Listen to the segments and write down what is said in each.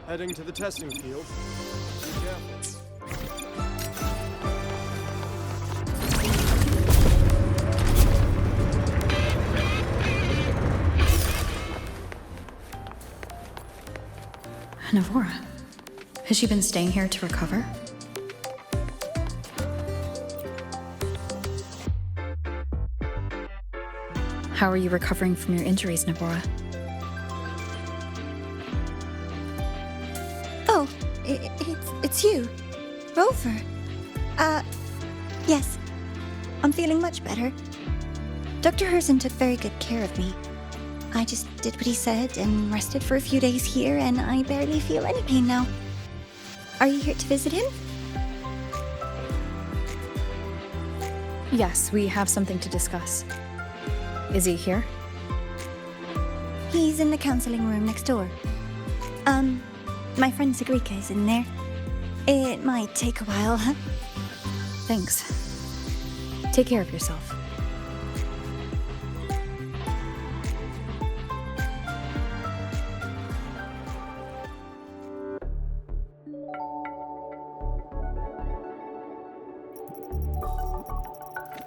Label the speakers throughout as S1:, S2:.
S1: Heading to the testing field. Be careful.
S2: Navora. Has she been staying here to recover? How are you recovering from your injuries, Navora?
S3: Oh, it's you. Rover. Yes. I'm feeling much better. Dr. Herson took very good care of me. I just did what he said and rested for a few days here, and I barely feel any pain now. Are you here to visit him?
S2: Yes, we have something to discuss. Is he here?
S3: He's in the counseling room next door. My friend Segue is in there. It might take a while.
S2: Thanks. Take care of yourself.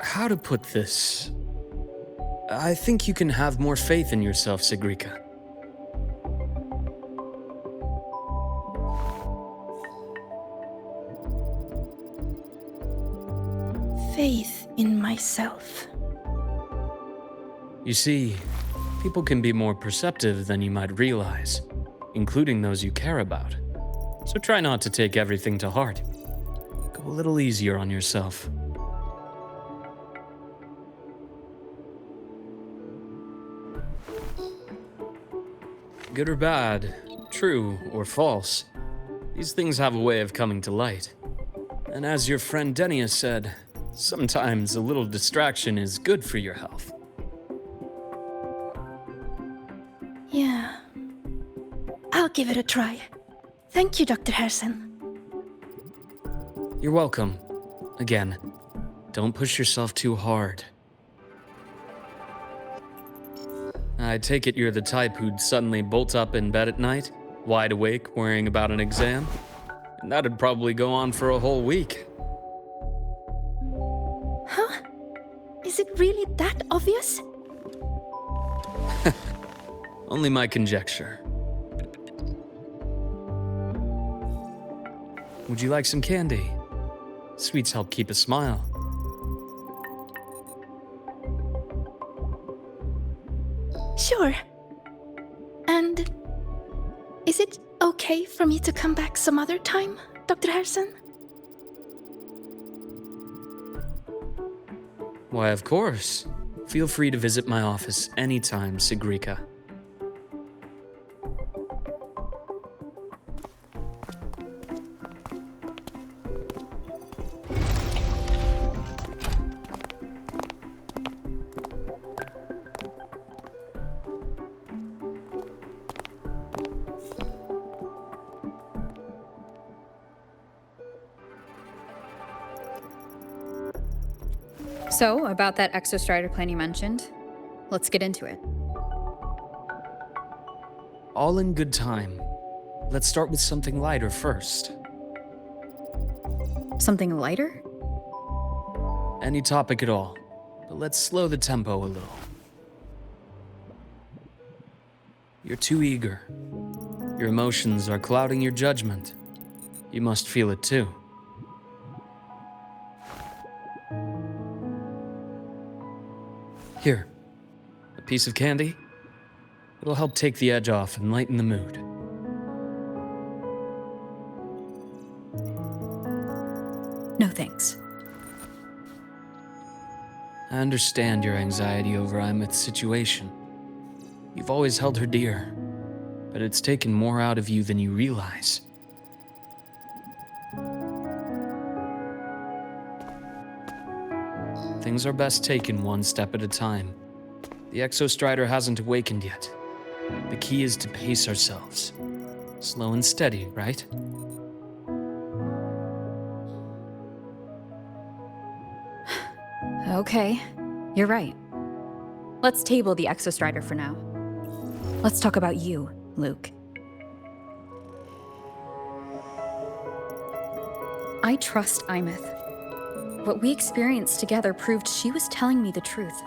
S4: How to put this? I think you can have more faith in yourself, Segue.
S5: Faith in myself.
S4: You see, people can be more perceptive than you might realize, including those you care about. So try not to take everything to heart. Go a little easier on yourself. Good or bad, true or false, these things have a way of coming to light. And as your friend Denia said, sometimes a little distraction is good for your health.
S5: Yeah. I'll give it a try. Thank you, Dr. Herson.
S4: You're welcome. Again, don't push yourself too hard. I take it you're the type who'd suddenly bolt up in bed at night, wide awake, worrying about an exam? And that'd probably go on for a whole week.
S5: Huh? Is it really that obvious?
S4: Only my conjecture. Would you like some candy? Sweets help keep a smile.
S5: Sure. And is it okay for me to come back some other time, Dr. Herson?
S4: Why, of course. Feel free to visit my office anytime, Segue.
S2: So, about that Exostrider plan you mentioned, let's get into it.
S4: All in good time. Let's start with something lighter first.
S2: Something lighter?
S4: Any topic at all, but let's slow the tempo a little. You're too eager. Your emotions are clouding your judgment. You must feel it too. Here, a piece of candy. It'll help take the edge off and lighten the mood.
S2: No thanks.
S4: I understand your anxiety over Imeth's situation. You've always held her dear, but it's taken more out of you than you realize. Things are best taken one step at a time. The Exostrider hasn't awakened yet. The key is to pace ourselves. Slow and steady, right?
S2: Okay, you're right. Let's table the Exostrider for now. Let's talk about you, Luke. I trust Imeth. What we experienced together proved she was telling me the truth.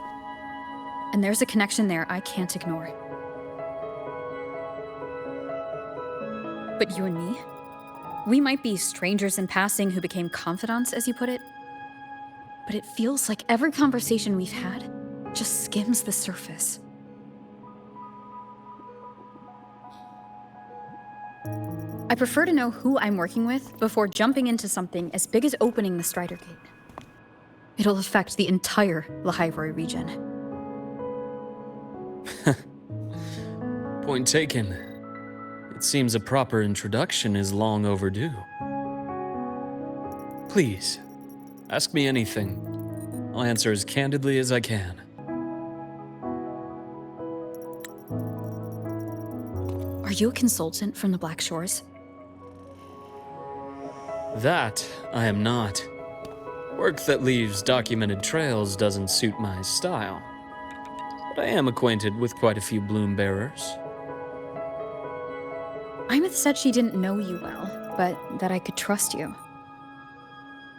S2: And there's a connection there I can't ignore. But you and me? We might be strangers in passing who became confidants, as you put it. But it feels like every conversation we've had just skims the surface. I prefer to know who I'm working with before jumping into something as big as opening the Strider Gate. It'll affect the entire Lahairoi region.
S4: Point taken. It seems a proper introduction is long overdue. Please, ask me anything. I'll answer as candidly as I can.
S2: Are you a consultant from the Black Shores?
S4: That I am not. Work that leaves documented trails doesn't suit my style. But I am acquainted with quite a few bloom bearers.
S2: Imeth said she didn't know you well, but that I could trust you.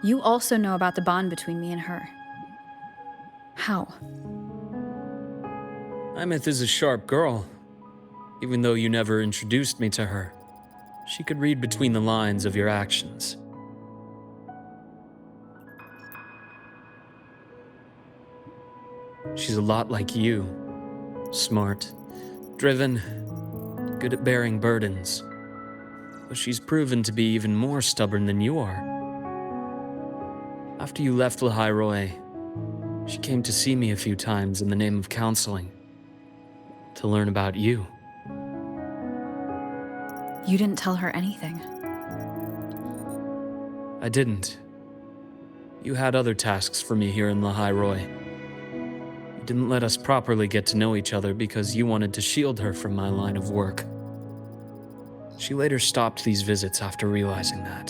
S2: You also know about the bond between me and her. How?
S4: Imeth is a sharp girl. Even though you never introduced me to her, she could read between the lines of your actions. She's a lot like you. Smart, driven, good at bearing burdens. But she's proven to be even more stubborn than you are. After you left Lahairoi, she came to see me a few times in the name of counseling, to learn about you.
S2: You didn't tell her anything.
S4: I didn't. You had other tasks for me here in Lahairoi. You didn't let us properly get to know each other because you wanted to shield her from my line of work. She later stopped these visits after realizing that.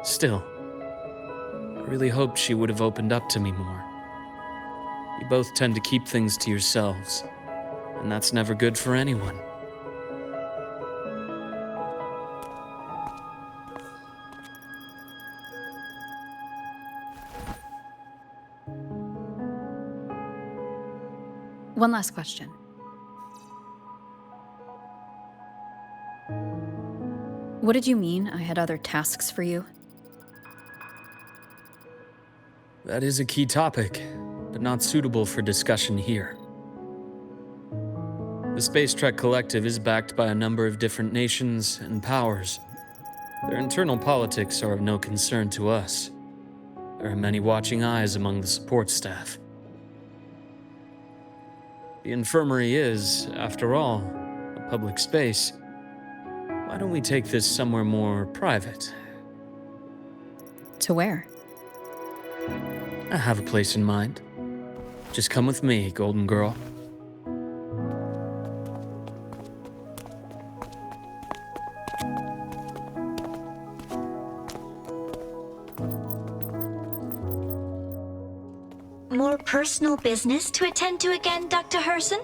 S4: Still, I really hoped she would have opened up to me more. You both tend to keep things to yourselves, and that's never good for anyone.
S2: One last question. What did you mean I had other tasks for you?
S4: That is a key topic, but not suitable for discussion here. The Space Trek Collective is backed by a number of different nations and powers. Their internal politics are of no concern to us. There are many watching eyes among the support staff. The infirmary is, after all, a public space. Why don't we take this somewhere more private?
S2: To where?
S4: I have a place in mind. Just come with me, Golden Girl.
S3: More personal business to attend to again, Dr. Herson?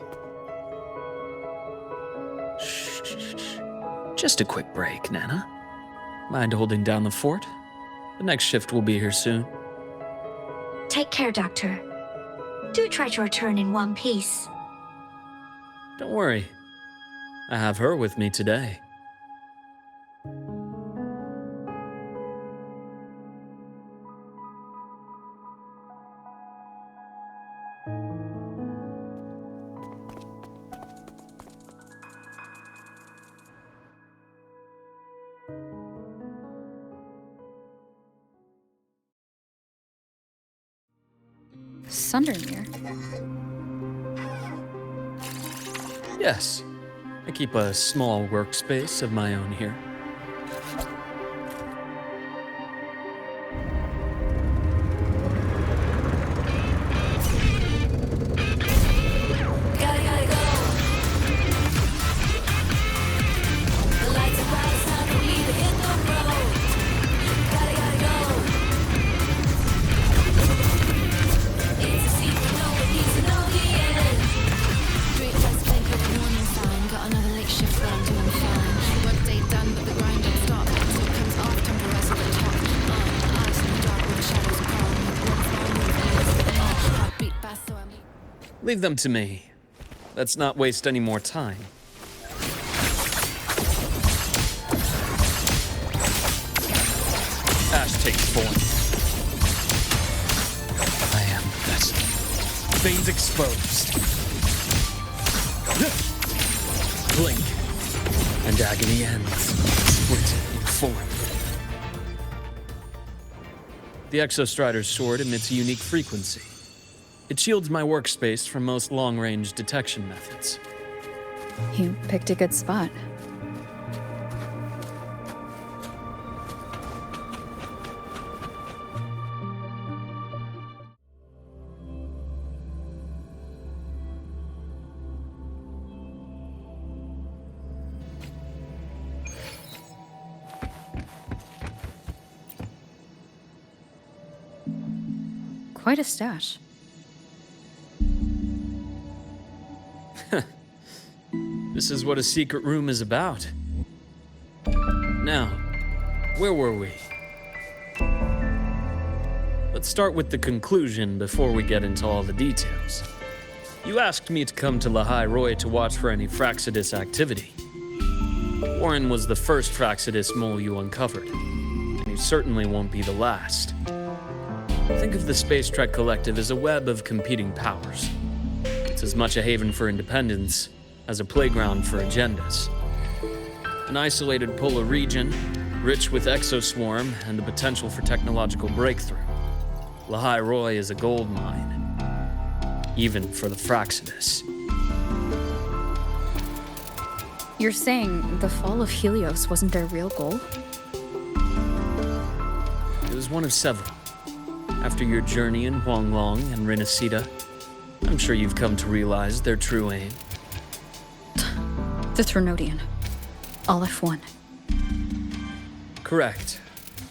S4: Just a quick break, Nana. Mind holding down the fort? The next shift will be here soon.
S3: Take care, Doctor. Do try to return in one piece.
S4: Don't worry. I have her with me today.
S2: Sundermere?
S4: Yes. I keep a small workspace of my own here. Leave them to me. Let's not waste any more time. Ash takes form. I am the vessel. Veins exposed. Blink. And agony ends. Split in form. The Exostrider's sword emits a unique frequency. It shields my workspace from most long-range detection methods.
S2: You picked a good spot. Quite a stash.
S4: This is what a secret room is about. Now, where were we? Let's start with the conclusion before we get into all the details. You asked me to come to Lahai Roy to watch for any Fraxidus activity. Warren was the first Fraxidus mole you uncovered, and he certainly won't be the last. Think of the Space Trek Collective as a web of competing powers. It's as much a haven for independence as a playground for agendas. An isolated polar region, rich with exoswarm and the potential for technological breakthrough. Lahai Roy is a gold mine, even for the Fraxidus.
S2: You're saying the fall of Helios wasn't their real goal?
S4: It was one of several. After your journey in Huanglong and Renacida, I'm sure you've come to realize their true aim.
S2: The Threnodian. Aleph 1.
S4: Correct.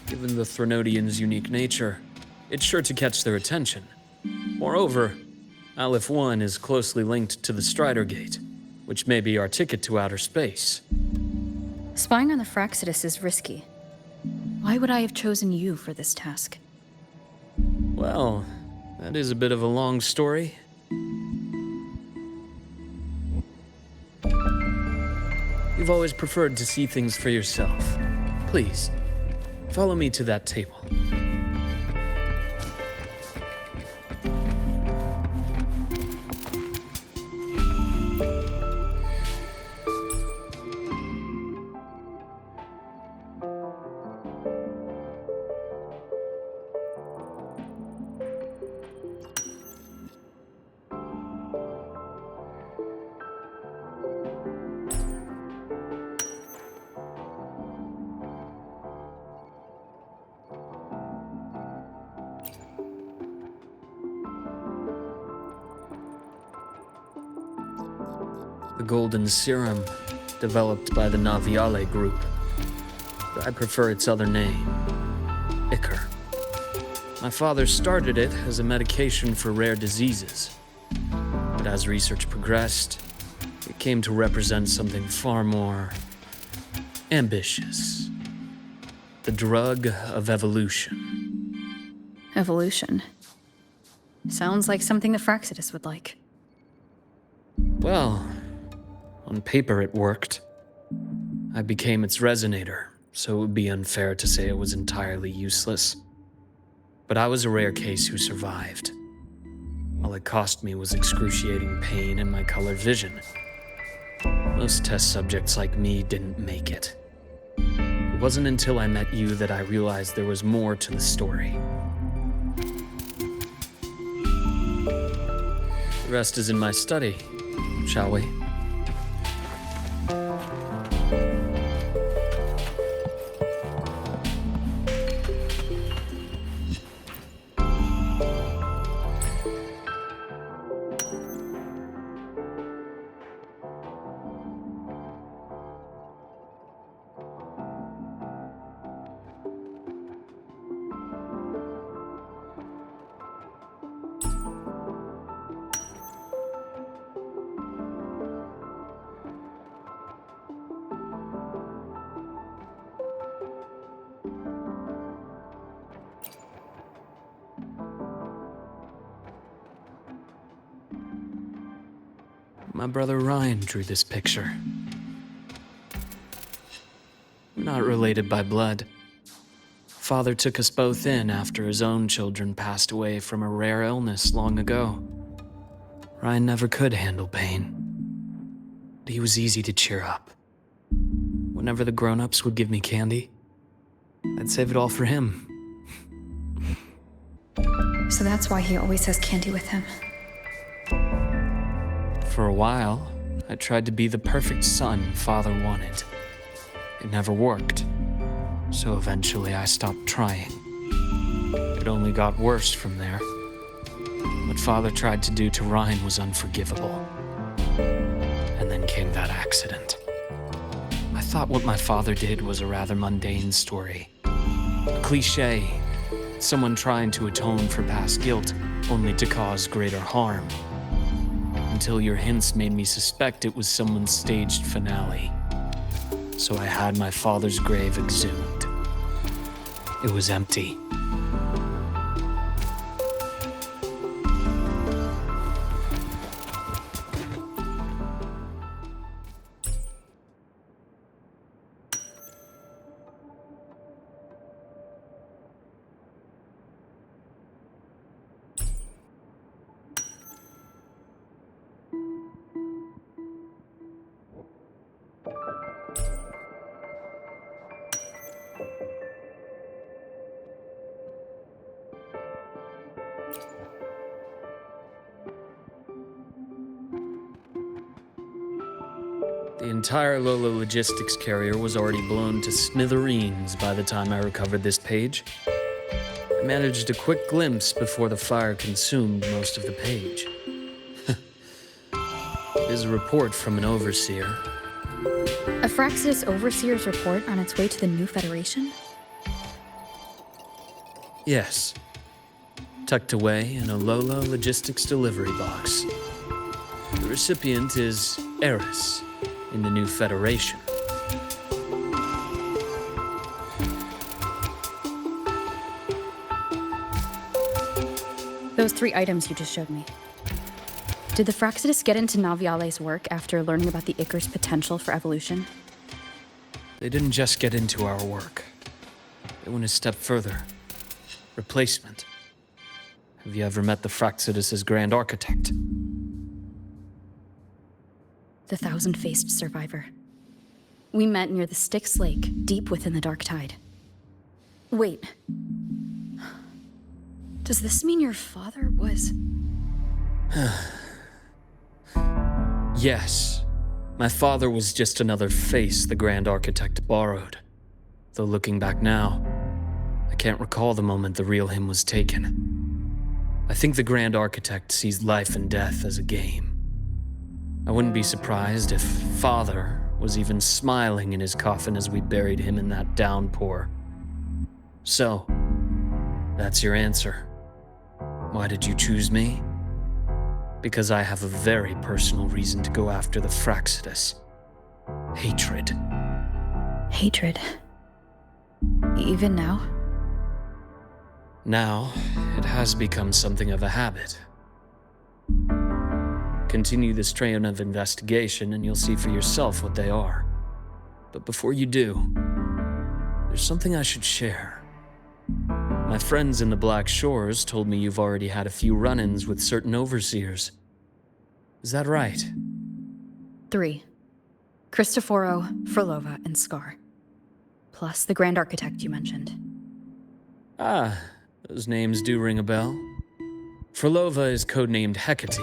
S4: Given the Threnodian's unique nature, it's sure to catch their attention. Moreover, Aleph 1 is closely linked to the Strider Gate, which may be our ticket to outer space.
S2: Spying on the Fraxidus is risky. Why would I have chosen you for this task?
S4: Well, that is a bit of a long story. You've always preferred to see things for yourself. Please, follow me to that table. The golden serum, developed by the Naviale group. But I prefer its other name, Ichor. My father started it as a medication for rare diseases. But as research progressed, it came to represent something far more ambitious. The drug of evolution.
S2: Evolution. Sounds like something the Fraxidus would like.
S4: Well, on paper it worked. I became its resonator, so it would be unfair to say it was entirely useless. But I was a rare case who survived. All it cost me was excruciating pain and my colored vision. Most test subjects like me didn't make it. It wasn't until I met you that I realized there was more to the story. The rest is in my study, shall we? My brother Ryan drew this picture. We're not related by blood. Father took us both in after his own children passed away from a rare illness long ago. Ryan never could handle pain, but he was easy to cheer up. Whenever the grown-ups would give me candy, I'd save it all for him.
S2: So that's why he always has candy with him.
S4: For a while, I tried to be the perfect son Father wanted. It never worked, so eventually I stopped trying. It only got worse from there. What Father tried to do to Ryan was unforgivable. And then came that accident. I thought what my father did was a rather mundane story. A cliché, someone trying to atone for past guilt only to cause greater harm. Until your hints made me suspect it was someone's staged finale. So I had my father's grave exhumed. It was empty. The entire Lola logistics carrier was already blown to smithereens by the time I recovered this page. I managed a quick glimpse before the fire consumed most of the page. It is a report from an overseer.
S2: A Fraxidus Overseer's report on its way to the new Federation?
S4: Yes. Tucked away in a Lola logistics delivery box. The recipient is Eris in the new Federation.
S2: Those 3 items you just showed me. Did the Fraxidus get into Naviale's work after learning about the Icar's potential for evolution?
S4: They didn't just get into our work. They went a step further. Replacement. Have you ever met the Fraxidus' Grand Architect?
S2: The thousand-faced survivor. We met near the Styx Lake, deep within the Dark Tide. Wait. Does this mean your father was...
S4: Yes. My father was just another face the Grand Architect borrowed. Though looking back now, I can't recall the moment the real him was taken. I think the Grand Architect sees life and death as a game. I wouldn't be surprised if Father was even smiling in his coffin as we buried him in that downpour. So, that's your answer. Why did you choose me? Because I have a very personal reason to go after the Fraxidus. Hatred.
S2: Hatred. Even now?
S4: Now, it has become something of a habit. Continue this train of investigation and you'll see for yourself what they are. But before you do, there's something I should share. My friends in the Black Shores told me you've already had a few run-ins with certain overseers. Is that right?
S2: 3. Cristoforo, Frolova, and Scar. Plus the Grand Architect you mentioned.
S4: Ah, those names do ring a bell. Frolova is codenamed Hecate.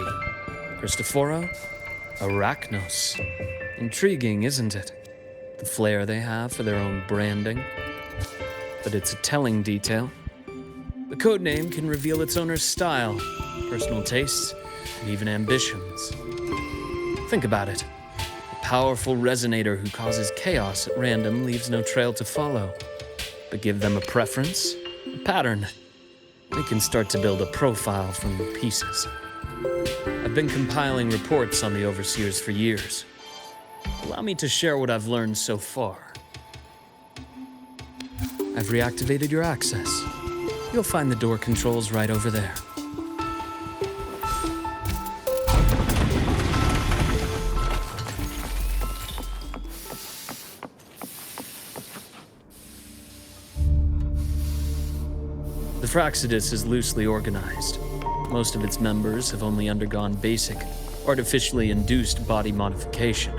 S4: Cristoforo? Arachnos. Intriguing, isn't it? The flair they have for their own branding. But it's a telling detail. The codename can reveal its owner's style, personal tastes, and even ambitions. Think about it. A powerful resonator who causes chaos at random leaves no trail to follow. But give them a preference, a pattern. They can start to build a profile from the pieces. I've been compiling reports on the Overseers for years. Allow me to share what I've learned so far. I've reactivated your access. You'll find the door controls right over there. The Fractsidus is loosely organized. Most of its members have only undergone basic, artificially induced body modification.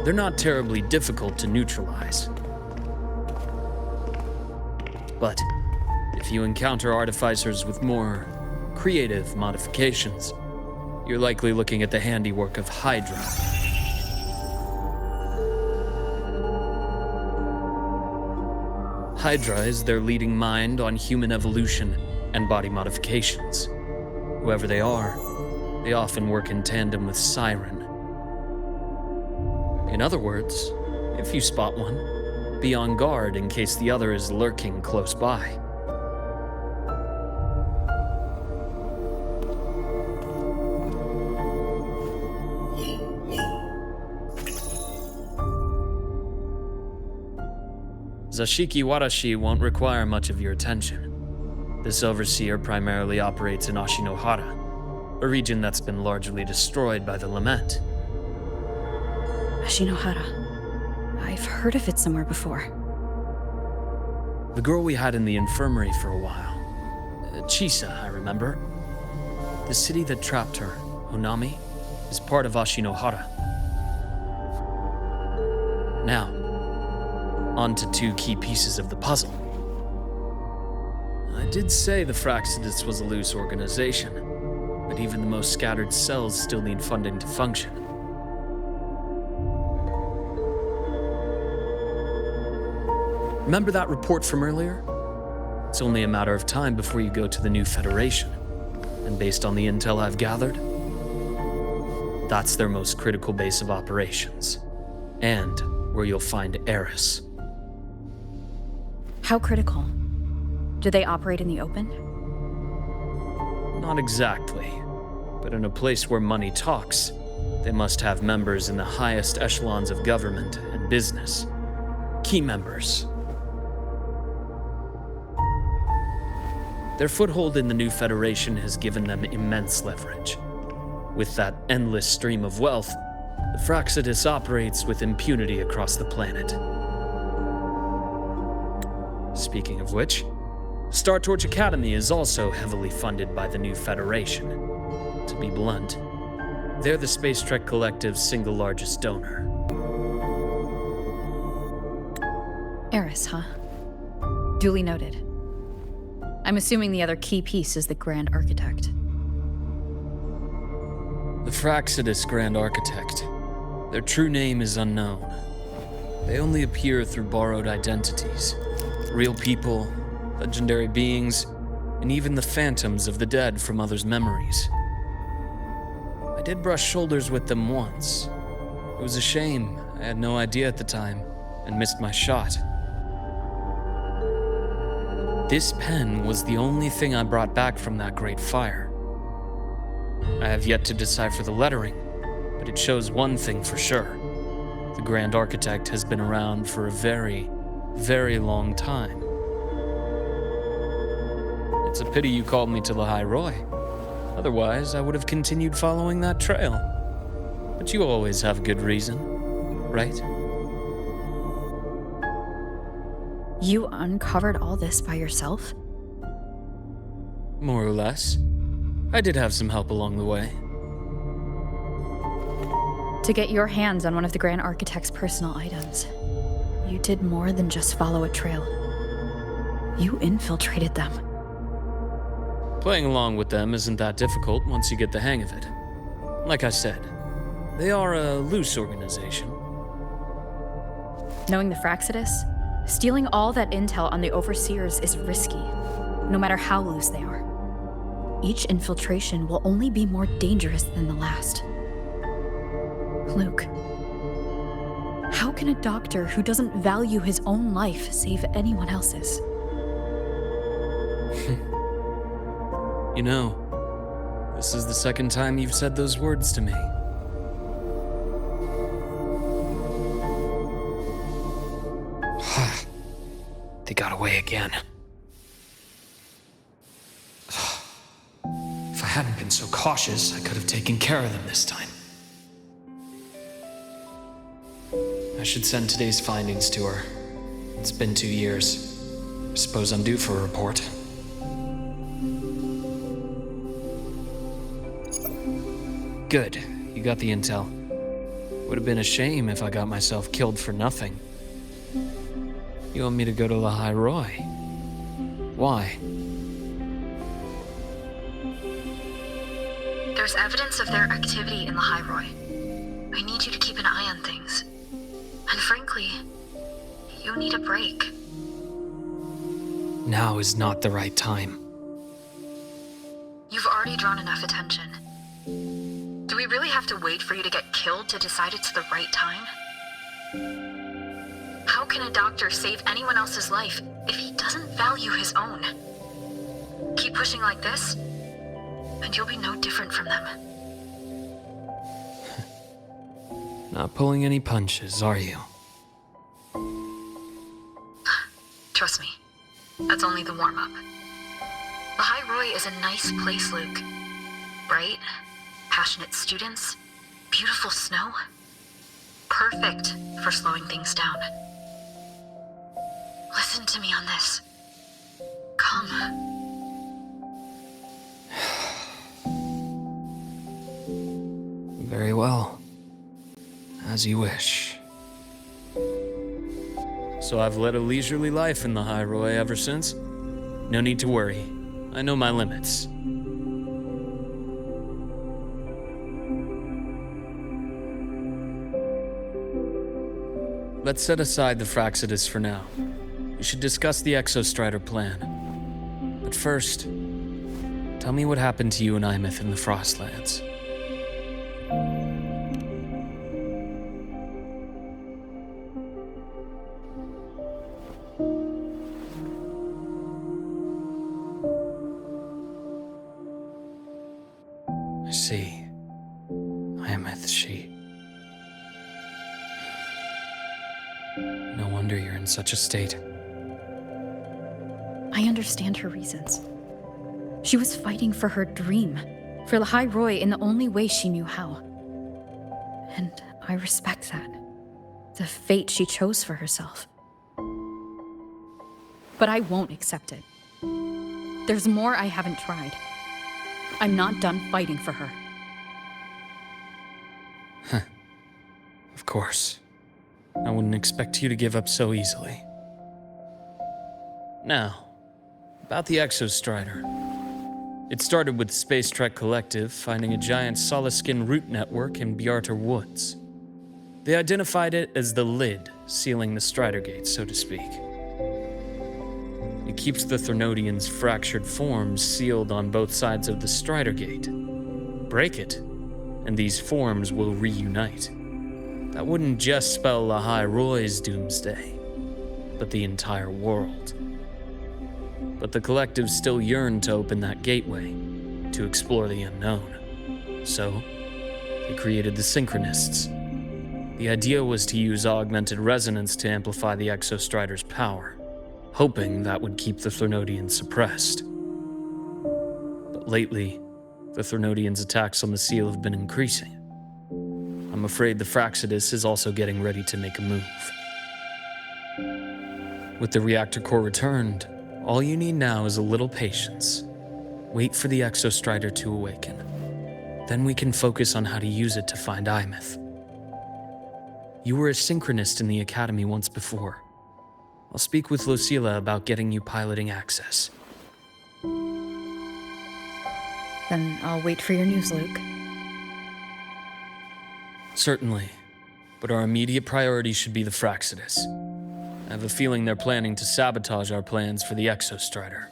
S4: They're not terribly difficult to neutralize. But if you encounter artificers with more creative modifications, you're likely looking at the handiwork of Hydra. Hydra is their leading mind on human evolution and body modifications. Whoever they are, they often work in tandem with Siren. In other words, if you spot one, be on guard in case the other is lurking close by. Zashiki Warashi won't require much of your attention. This overseer primarily operates in Ashinohara, a region that's been largely destroyed by the Lament.
S2: Ashinohara. I've heard of it somewhere before.
S4: The girl we had in the infirmary for a while. Chisa, I remember. The city that trapped her, Honami, is part of Ashinohara. Now, on to two key pieces of the puzzle. I did say the Fractsidus was a loose organization, but even the most scattered cells still need funding to function. Remember that report from earlier? It's only a matter of time before you go to the new Federation, and based on the intel I've gathered, that's their most critical base of operations, and where you'll find Eris.
S2: How critical? Do they operate in the open?
S4: Not exactly, but in a place where money talks, they must have members in the highest echelons of government and business. Key members. Their foothold in the new Federation has given them immense leverage. With that endless stream of wealth, the Fractsidus operates with impunity across the planet. Speaking of which, Star Torch Academy is also heavily funded by the new Federation. To be blunt, they're the Space Trek Collective's single largest donor.
S2: Eris, huh? Duly noted. I'm assuming the other key piece is the Grand Architect.
S4: The Fractsidus Grand Architect. Their true name is unknown. They only appear through borrowed identities. Real people, legendary beings, and even the phantoms of the dead from others' memories. I did brush shoulders with them once. It was a shame. I had no idea at the time, and missed my shot. This pen was the only thing I brought back from that great fire. I have yet to decipher the lettering, but it shows one thing for sure. The Grand Architect has been around for a very, very long time. It's a pity you called me to the High Roy. Otherwise, I would have continued following that trail. But you always have good reason, right?
S2: You uncovered all this by yourself?
S4: More or less. I did have some help along the way.
S2: To get your hands on one of the Grand Architect's personal items, you did more than just follow a trail. You infiltrated them.
S4: Playing along with them isn't that difficult once you get the hang of it. Like I said, they are a loose organization.
S2: Knowing the Fractsidus, stealing all that intel on the Overseers is risky, no matter how loose they are. Each infiltration will only be more dangerous than the last. Luke, how can a doctor who doesn't value his own life save anyone else's?
S4: You know, this is the second time you've said those words to me. They got away again. If I hadn't been so cautious, I could have taken care of them this time. I should send today's findings to her. It's been 2 years. I suppose I'm due for a report. Good. You got the intel. Would have been a shame if I got myself killed for nothing. You want me to go to the High Roy? Why?
S2: There's evidence of their activity in the High Roy. I need you to keep an eye on things. And frankly, you need a break.
S4: Now is not the right time.
S2: You've already drawn enough attention. Do we really have to wait for you to get killed to decide it's the right time? How can a doctor save anyone else's life if he doesn't value his own? Keep pushing like this, and you'll be no different from them.
S4: Not pulling any punches, are you?
S2: Trust me, that's only the warm-up. The High Roy is a nice place, Luke. Bright, passionate students, beautiful snow. Perfect for slowing things down. Listen to me on this. Come.
S4: Very well. As you wish. So I've led a leisurely life in the High Roy ever since. No need to worry. I know my limits. Let's set aside the Frostlands for now. We should discuss the Exostrider plan. But first, tell me what happened to you and Imeth in the Frostlands. I see. Imeth, she. No wonder you're in such a state.
S2: I understand her reasons. She was fighting for her dream, for the High Roy in the only way she knew how. And I respect that. The fate she chose for herself. But I won't accept it. There's more I haven't tried. I'm not done fighting for her.
S4: Of course. I wouldn't expect you to give up so easily. Now, about the Exostrider. It started with the Space Trek Collective finding a giant solid-skin root network in Bjarter Woods. They identified it as the lid, sealing the Strider Gate, so to speak. It keeps the Thernodians' fractured forms sealed on both sides of the Strider Gate. Break it, and these forms will reunite. That wouldn't just spell the High Roy's doomsday, but the entire world. But the Collective still yearned to open that gateway, to explore the unknown. So, they created the Synchronists. The idea was to use augmented resonance to amplify the Exostrider's power, hoping that would keep the Thernodians suppressed. But lately, the Thernodians' attacks on the seal have been increasing. I'm afraid the Frostlands is also getting ready to make a move. With the reactor core returned, all you need now is a little patience. Wait for the Exostrider to awaken. Then we can focus on how to use it to find Imeth. You were a synchronist in the Academy once before. I'll speak with Lucilla about getting you piloting access.
S2: Then I'll wait for your news, Luke.
S4: Certainly, but our immediate priority should be the Frostlands. I have a feeling they're planning to sabotage our plans for the Exostrider.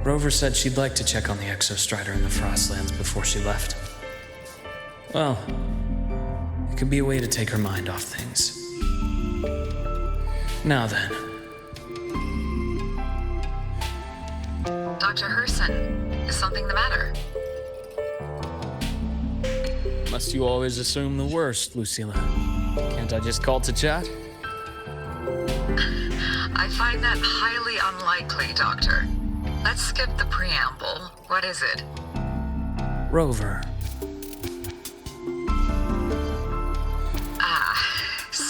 S4: Rover said she'd like to check on the Exostrider in the Frostlands before she left. Well, it could be a way to take her mind off things. Now then.
S2: Dr. Herson, is something the matter?
S4: Must you always assume the worst, Lucilla? Can't I just call to chat?
S6: I find that highly unlikely, Doctor. Let's skip the preamble. What is it?
S4: Rover.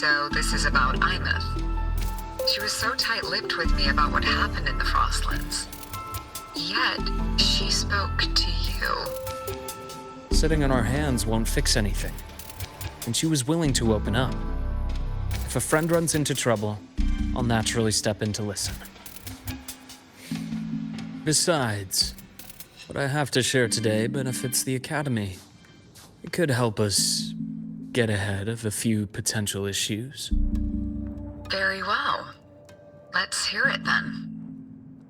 S6: So this is about Imeth. She was so tight-lipped with me about what happened in the frostlands. Yet, she spoke to you.
S4: Sitting on our hands won't fix anything. And she was willing to open up. If a friend runs into trouble, I'll naturally step in to listen. Besides, what I have to share today benefits the Academy. It could help us get ahead of a few potential issues.
S6: Very well. Let's hear it then.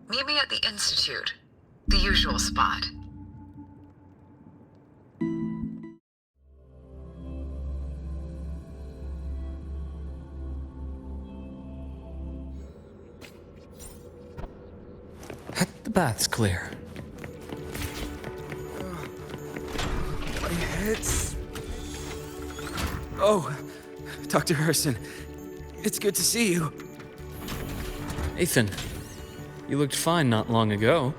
S6: Meet me at the Institute, the usual spot.
S4: The bath's clear.
S1: My head's... Oh, Dr. Herson. It's good to see you.
S4: Ethan, you looked fine not long ago.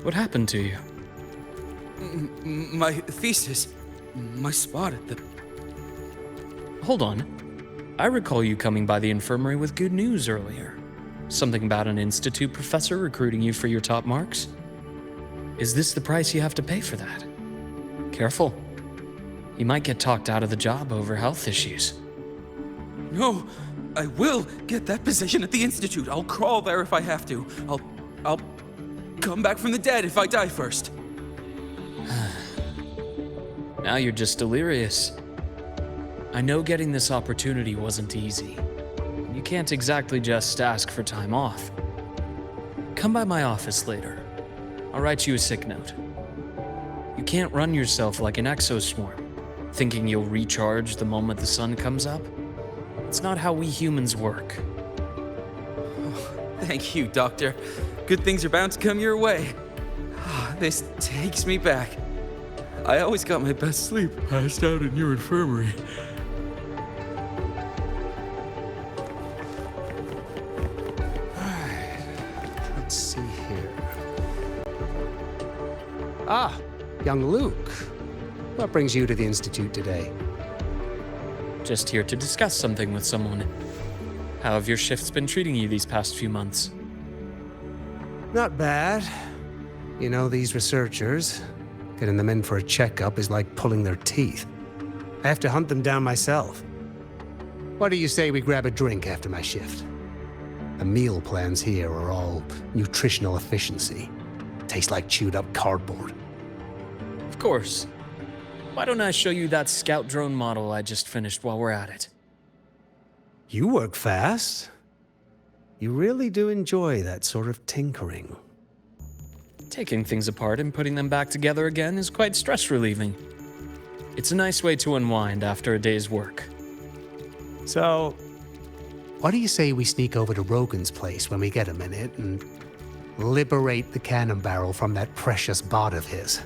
S4: What happened to you?
S1: My thesis. My spot at the...
S4: Hold on. I recall you coming by the infirmary with good news earlier. Something about an institute professor recruiting you for your top marks? Is this the price you have to pay for that? Careful. You might get talked out of the job over health issues.
S1: No, I will get that position at the Institute. I'll crawl there if I have to. I'll come back from the dead if I die first.
S4: Now you're just delirious. I know getting this opportunity wasn't easy. You can't exactly just ask for time off. Come by my office later. I'll write you a sick note. You can't run yourself like an exoswarm, thinking you'll recharge the moment the sun comes up. It's not how we humans work.
S1: Thank you, Doctor. Good things are bound to come your way. This takes me back. I always got my best sleep passed out in your infirmary.
S7: Let's see here. Ah, young Luke. What brings you to the Institute today?
S4: Just here to discuss something with someone. How have your shifts been treating you these past few months?
S7: Not bad. You know, these researchers, getting them in for a checkup is like pulling their teeth. I have to hunt them down myself. What do you say we grab a drink after my shift? The meal plans here are all nutritional efficiency. Taste like chewed up cardboard.
S4: Of course. Why don't I show you that scout drone model I just finished while we're at it?
S7: You work fast. You really do enjoy that sort of tinkering.
S4: Taking things apart and putting them back together again is quite stress-relieving. It's a nice way to unwind after a day's work.
S7: So, what do you say we sneak over to Rogan's place when we get a minute and liberate the cannon barrel from that precious bot of his?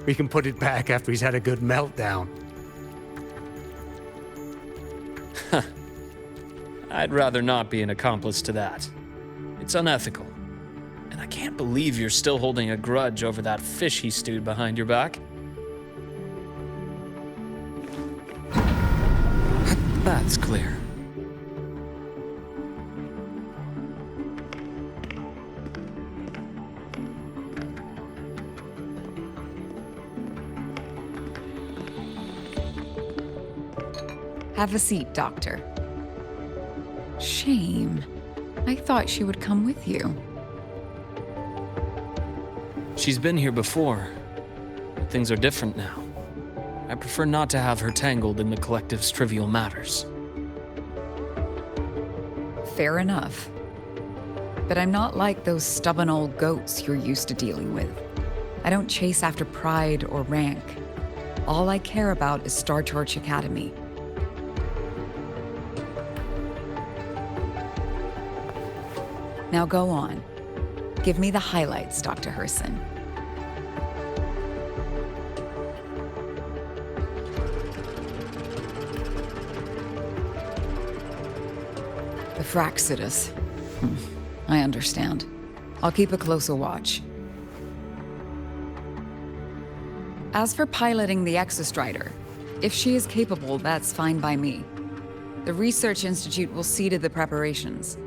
S7: We can put it back after he's had a good meltdown.
S4: I'd rather not be an accomplice to that. It's unethical. And I can't believe you're still holding a grudge over that fish he stewed behind your back. The bath's clear.
S8: Have a seat, Doctor. Shame. I thought she would come with you.
S4: She's been here before, but things are different now. I prefer not to have her tangled in the collective's trivial matters.
S8: Fair enough. But I'm not like those stubborn old goats you're used to dealing with. I don't chase after pride or rank. All I care about is Star Torch Academy. Now go on. Give me the highlights, Dr. Herson. The Fraxidus. I understand. I'll keep a closer watch. As for piloting the Exostrider, if she is capable, that's fine by me. The Research Institute will see to the preparations.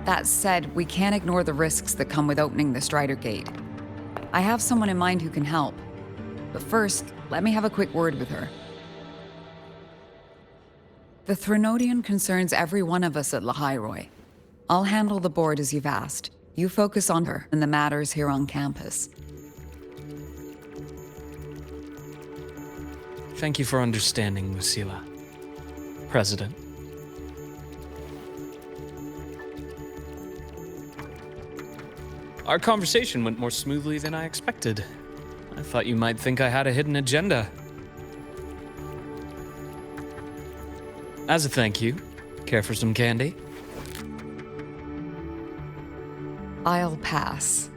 S8: That said, we can't ignore the risks that come with opening the Strider Gate. I have someone in mind who can help. But first, let me have a quick word with her. The Threnodian concerns every one of us at Lahairoi. I'll handle the board as you've asked. You focus on her and the matters here on campus.
S4: Thank you for understanding, Lucila. President. Our conversation went more smoothly than I expected. I thought you might think I had a hidden agenda. As a thank you, care for some candy?
S8: I'll pass.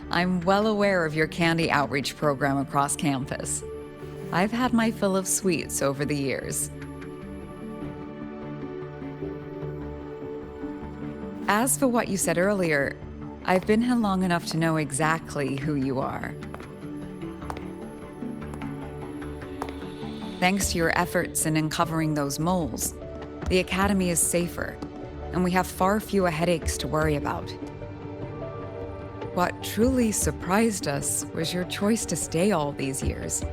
S8: I'm well aware of your candy outreach program across campus. I've had my fill of sweets over the years. As for what you said earlier, I've been here long enough to know exactly who you are. Thanks to your efforts in uncovering those moles, the Academy is safer, and we have far fewer headaches to worry about. What truly surprised us was your choice to stay all these years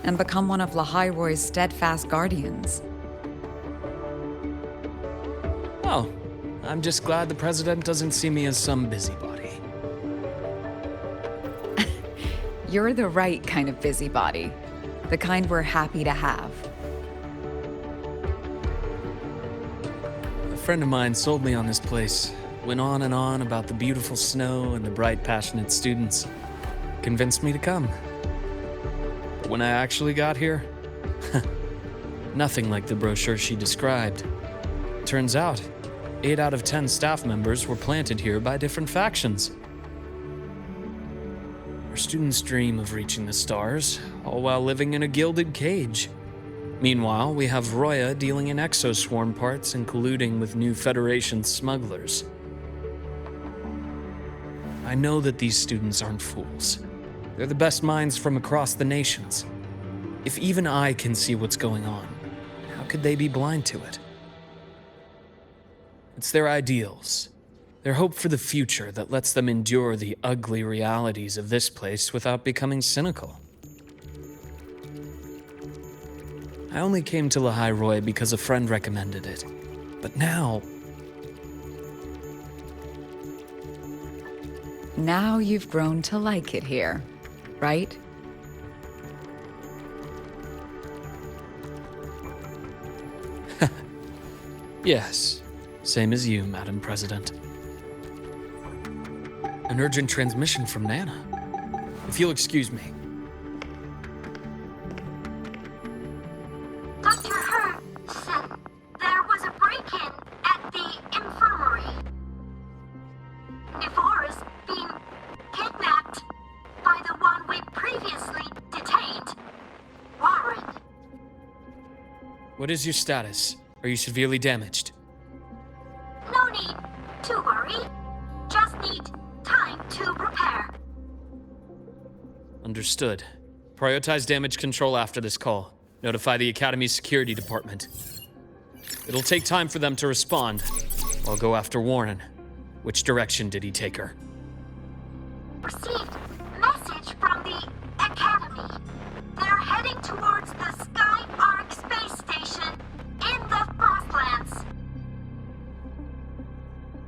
S8: and become one of Lahairoi's steadfast guardians.
S4: Oh, I'm just glad the President doesn't see me as some busybody.
S8: You're the right kind of busybody. The kind we're happy to have.
S4: A friend of mine sold me on this place. Went on and on about the beautiful snow and the bright, passionate students. Convinced me to come. But when I actually got here, nothing like the brochure she described. Turns out, 8 out of 10 staff members were planted here by different factions. Our students dream of reaching the stars, all while living in a gilded cage. Meanwhile, we have Roya dealing in exoswarm parts and colluding with new Federation smugglers. I know that these students aren't fools. They're the best minds from across the nations. If even I can see what's going on, how could they be blind to it? It's their ideals, their hope for the future that lets them endure the ugly realities of this place without becoming cynical. I only came to Lahairoi because a friend recommended it. But now
S8: you've grown to like it here, right?
S4: Yes, same as you, Madam President. An urgent transmission from Nana. If you'll excuse me.
S9: Dr. Hurd said there was a break-in at the infirmary. Nevora's being kidnapped by the one we previously detained, Warren.
S4: What is your status? Are you severely damaged?
S9: No need to worry. Just need time to prepare.
S4: Understood. Prioritize damage control after this call. Notify the Academy's security department. It'll take time for them to respond. I'll go after Warren. Which direction did he take her?
S9: Received message from the Academy. They're heading towards the Sky Arc space station in the frostlands.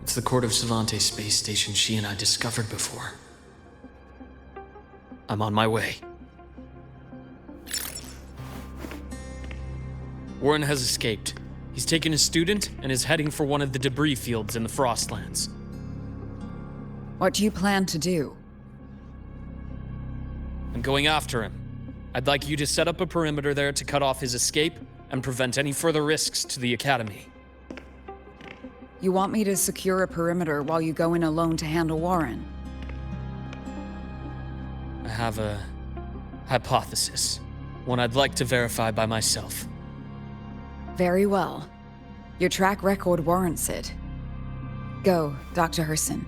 S4: It's the Court of Savante space station she and I discovered before. I'm on my way. Warren has escaped. He's taken a student and is heading for one of the debris fields in the frostlands.
S8: What do you plan to do?
S4: I'm going after him. I'd like you to set up a perimeter there to cut off his escape and prevent any further risks to the Academy.
S8: You want me to secure a perimeter while you go in alone to handle Warren?
S4: I have a hypothesis. One I'd like to verify by myself.
S8: Very well. Your track record warrants it. Go, Dr. Herson.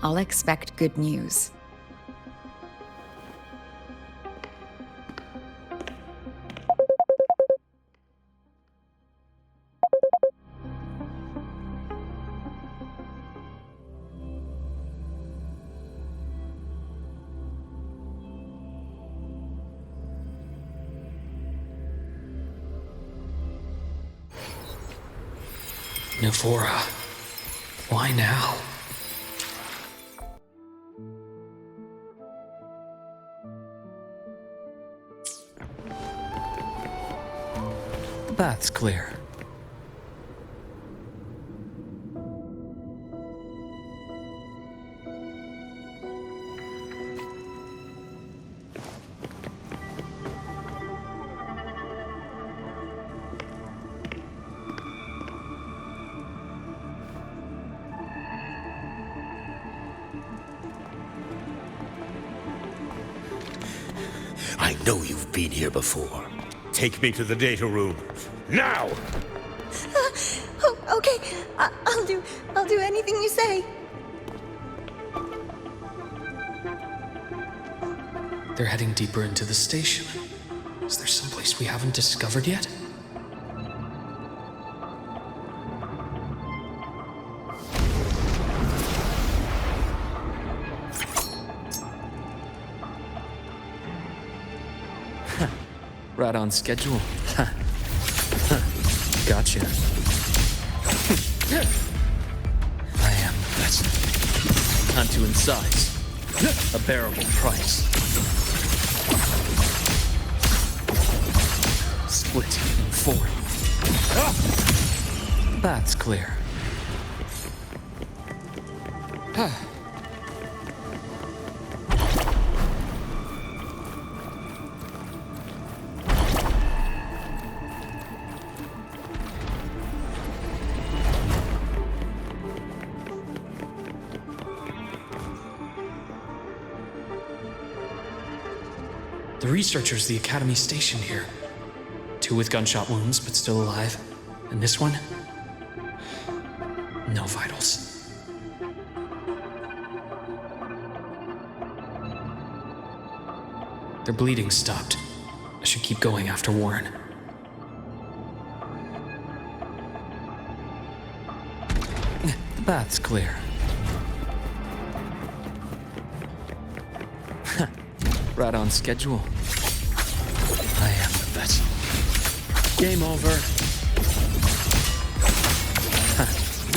S8: I'll expect good news.
S4: Navora. Why now? The path's clear.
S10: I know you've been here before. Take me to the data room. Now!
S3: Okay, I'll do anything you say.
S4: They're heading deeper into the station. Is there someplace we haven't discovered yet? Right on schedule. Gotcha. I am the best. Time to incise. A bearable price. Split in four. The path's clear. The researchers the Academy stationed here. 2 with gunshot wounds, but still alive. And this one? No vitals. Their bleeding stopped. I should keep going after Warren. The path's clear. Right on schedule. I am the best. Game over.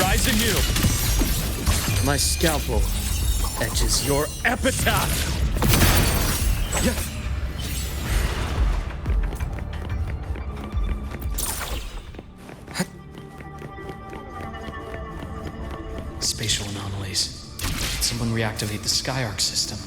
S4: Rise anew. My scalpel etches your epitaph. Spatial anomalies. Did someone reactivate the Skyarc system?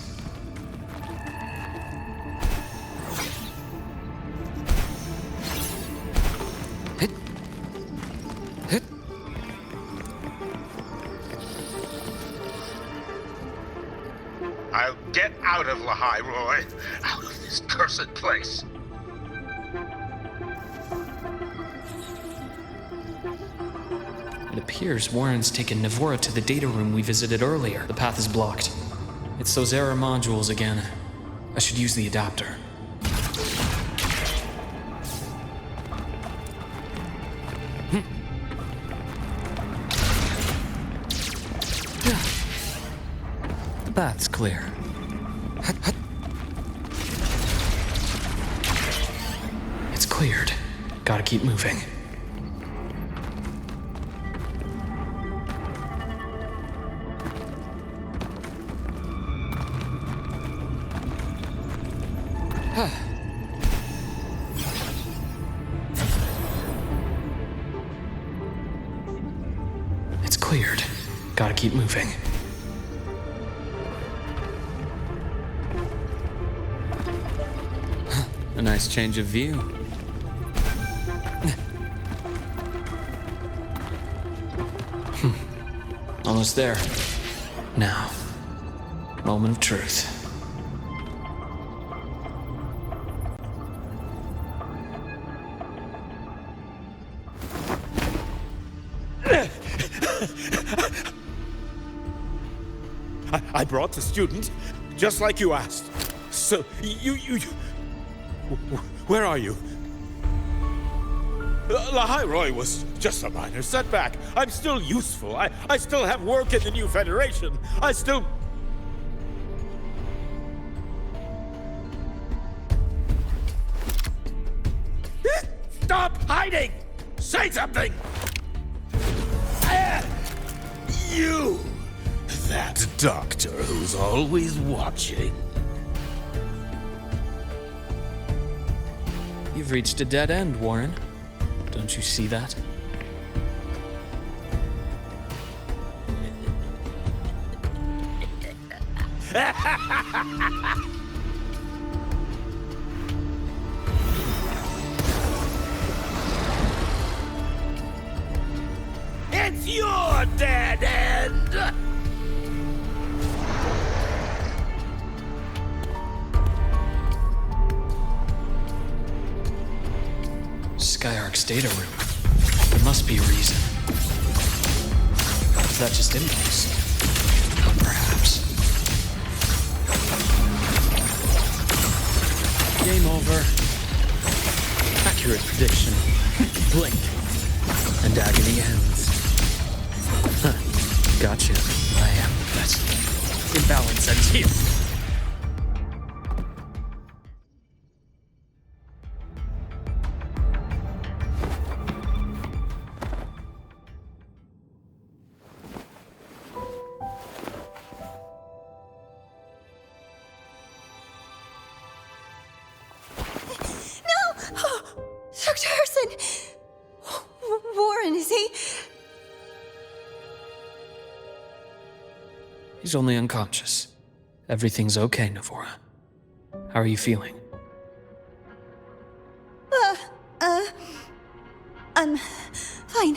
S10: I'll get out of Lahai, Roy. Out of this cursed place.
S4: It appears Warren's taken Navora to the data room we visited earlier. The path is blocked. It's those error modules again. I should use the adapter. The path's clear. It's cleared. Gotta keep moving. It's cleared. Gotta keep moving. A nice change of view. Almost there. Now, moment of truth.
S10: I brought the student, just like you asked. So, you... Where are you? Lahai Roy was just a minor setback. I'm still useful. I still have work in the new Federation. I still... Stop hiding! Say something! You! That doctor who's always watching.
S4: You've reached a dead end, Warren. Don't you see that?
S10: It's your dead end!
S4: Skyark's data room. There must be a reason. Is that just impulse? Perhaps. Game over. Accurate prediction. Blink. And agony ends. Huh. Gotcha. I am the best. Imbalance ends here.
S3: Dr. Herson! Warren, is he?
S4: He's only unconscious. Everything's okay, Navora. How are you feeling?
S3: I'm fine.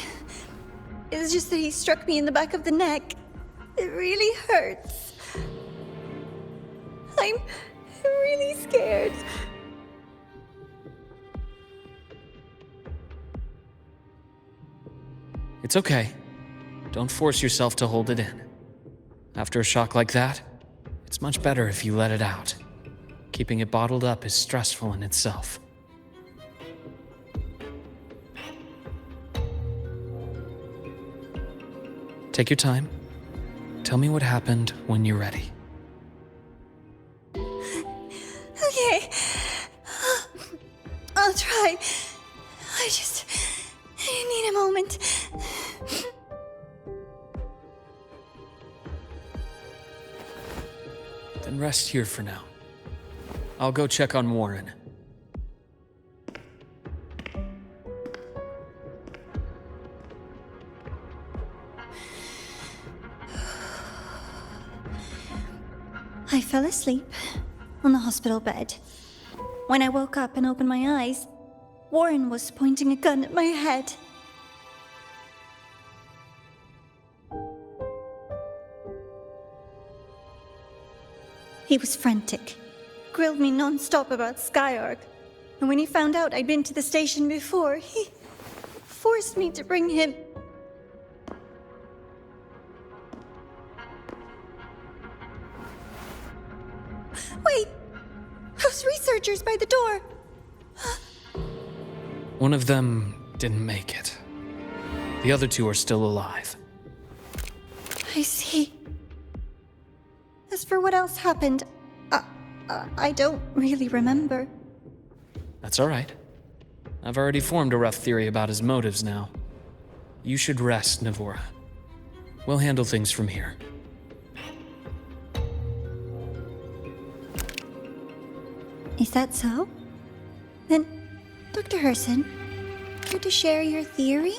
S3: It's just that he struck me in the back of the neck. It really hurts. I'm really scared.
S4: It's okay. Don't force yourself to hold it in. After a shock like that, it's much better if you let it out. Keeping it bottled up is stressful in itself. Take your time. Tell me what happened when you're ready.
S3: Okay. I'll try. I just need a moment.
S4: Then rest here for now. I'll go check on Warren.
S3: I fell asleep on the hospital bed. When I woke up and opened my eyes, Warren was pointing a gun at my head. He was frantic, grilled me non-stop about Skyark, and when he found out I'd been to the station before, he forced me to bring him. Wait! Those researchers by the door!
S4: One of them didn't make it. The other two are still alive.
S3: I see. As for what else happened, I don't really remember.
S4: That's all right. I've already formed a rough theory about his motives now. You should rest, Navora. We'll handle things from here.
S3: Is that so? Then, Dr. Herson, care to share your theory?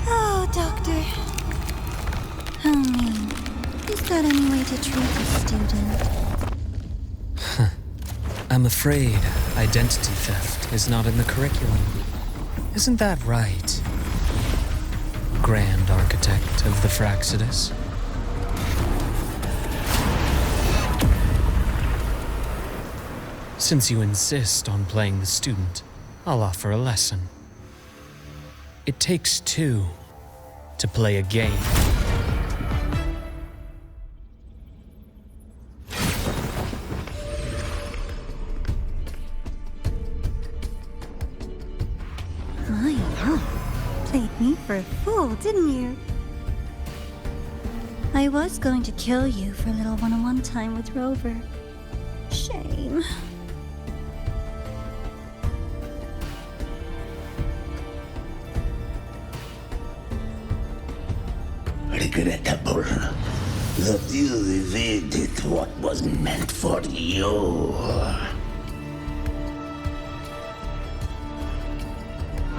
S3: Oh, Doctor. How mean. Is that any way to treat a student?
S4: I'm afraid identity theft is not in the curriculum. Isn't that right, Grand Architect of the Fraxidus? Since you insist on playing the student, I'll offer a lesson. It takes two to play a game.
S3: Played me for a fool, didn't you? I was going to kill you for a little one-on-one time with Rover. Shame.
S11: Regrettable that you evaded what was meant for you.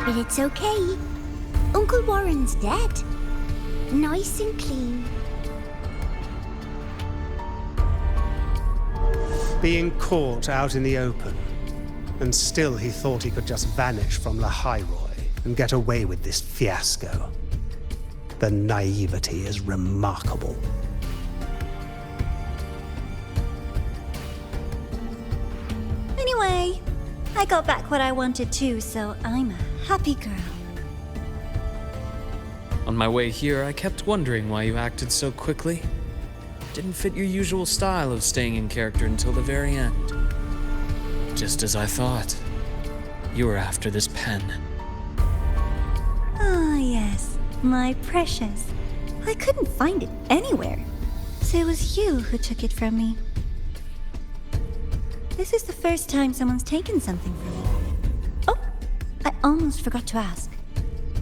S9: But it's okay. Uncle Warren's dead. Nice and clean.
S7: Being caught out in the open, and still he thought he could just vanish from Lahairoi and get away with this fiasco. The naivety is remarkable.
S3: Anyway, I got back what I wanted too, so I'm a happy girl.
S4: On my way here, I kept wondering why you acted so quickly. Didn't fit your usual style of staying in character until the very end. Just as I thought. You were after this pen.
S3: Ah, yes, my precious. I couldn't find it anywhere, so it was you who took it from me. This is the first time someone's taken something from me. Oh, I almost forgot to ask.